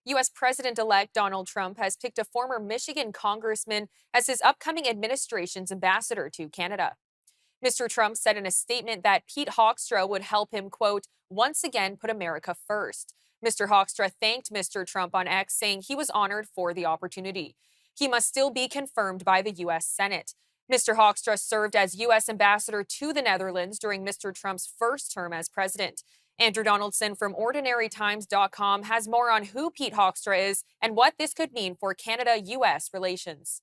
U.S. President-elect Donald Trump has picked a former Michigan congressman as his upcoming administration's ambassador to Canada. Mr. Trump said in a statement that Pete Hoekstra would help him, quote, once again put America first. Mr. Hoekstra thanked Mr. Trump on X, saying he was honored for the opportunity. He must still be confirmed by the U.S. Senate. Mr. Hoekstra served as U.S. ambassador to the Netherlands during Mr. Trump's first term as president. Andrew Donaldson from OrdinaryTimes.com has more on who Pete Hoekstra is and what this could mean for Canada-U.S. relations.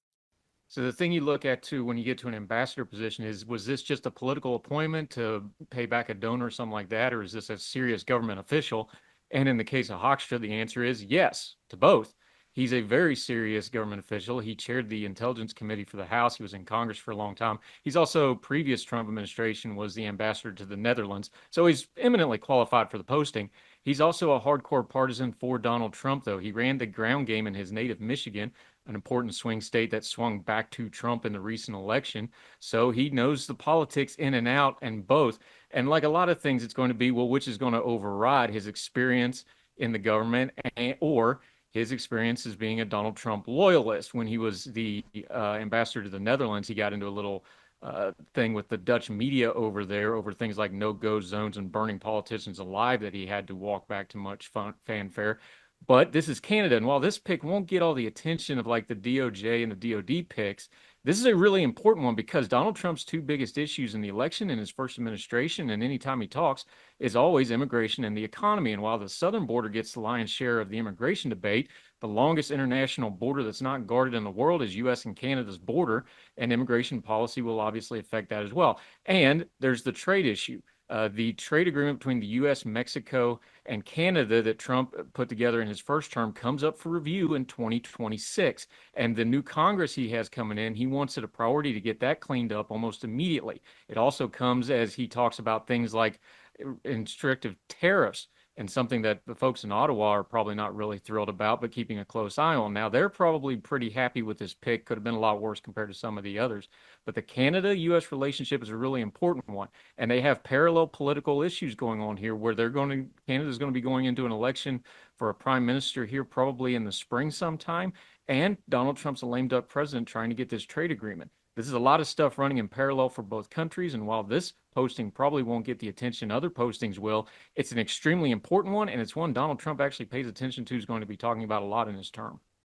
So the thing you look at too when you get to an ambassador position is, was this just a political appointment to pay back a donor or something like that, or is this a serious government official? And in the case of Hoekstra, the answer is yes to both. He's a very serious government official. He chaired the Intelligence Committee for the House. He was in Congress for a long time. He's also, previous Trump administration, was the ambassador to the Netherlands. So he's eminently qualified for the posting. He's also a hardcore partisan for Donald Trump, though. He ran the ground game in his native Michigan, an important swing state that swung back to Trump in the recent election. So he knows the politics in and out and both. And like a lot of things, it's going to be, well, which is going to override his experience in the government or his experience as being a Donald Trump loyalist. When he was the ambassador to the Netherlands, he got into a little thing with the Dutch media over there over things like no-go zones and burning politicians alive that he had to walk back to much fanfare. But this is Canada, and while this pick won't get all the attention of like the DOJ and the DOD picks, this is a really important one because Donald Trump's two biggest issues in the election in his first administration and anytime he talks is always immigration and the economy. And while the southern border gets the lion's share of the immigration debate, the longest international border that's not guarded in the world is U.S. and Canada's border, and immigration policy will obviously affect that as well. And there's the trade issue. The trade agreement between the U.S., Mexico, and Canada that Trump put together in his first term comes up for review in 2026. And the new Congress he has coming in, he wants it a priority to get that cleaned up almost immediately. It also comes as he talks about things like restrictive tariffs and something that the folks in Ottawa are probably not really thrilled about, but keeping a close eye on. Now, they're probably pretty happy with this pick. Could have been a lot worse compared to some of the others. But the Canada-U.S. relationship is a really important one. And they have parallel political issues going on here where Canada's going to be going into an election for a prime minister here probably in the spring sometime. And Donald Trump's a lame duck president trying to get this trade agreement. This is a lot of stuff running in parallel for both countries. And while this posting probably won't get the attention other postings will, it's an extremely important one. And it's one Donald Trump actually pays attention to, is going to be talking about a lot in his term.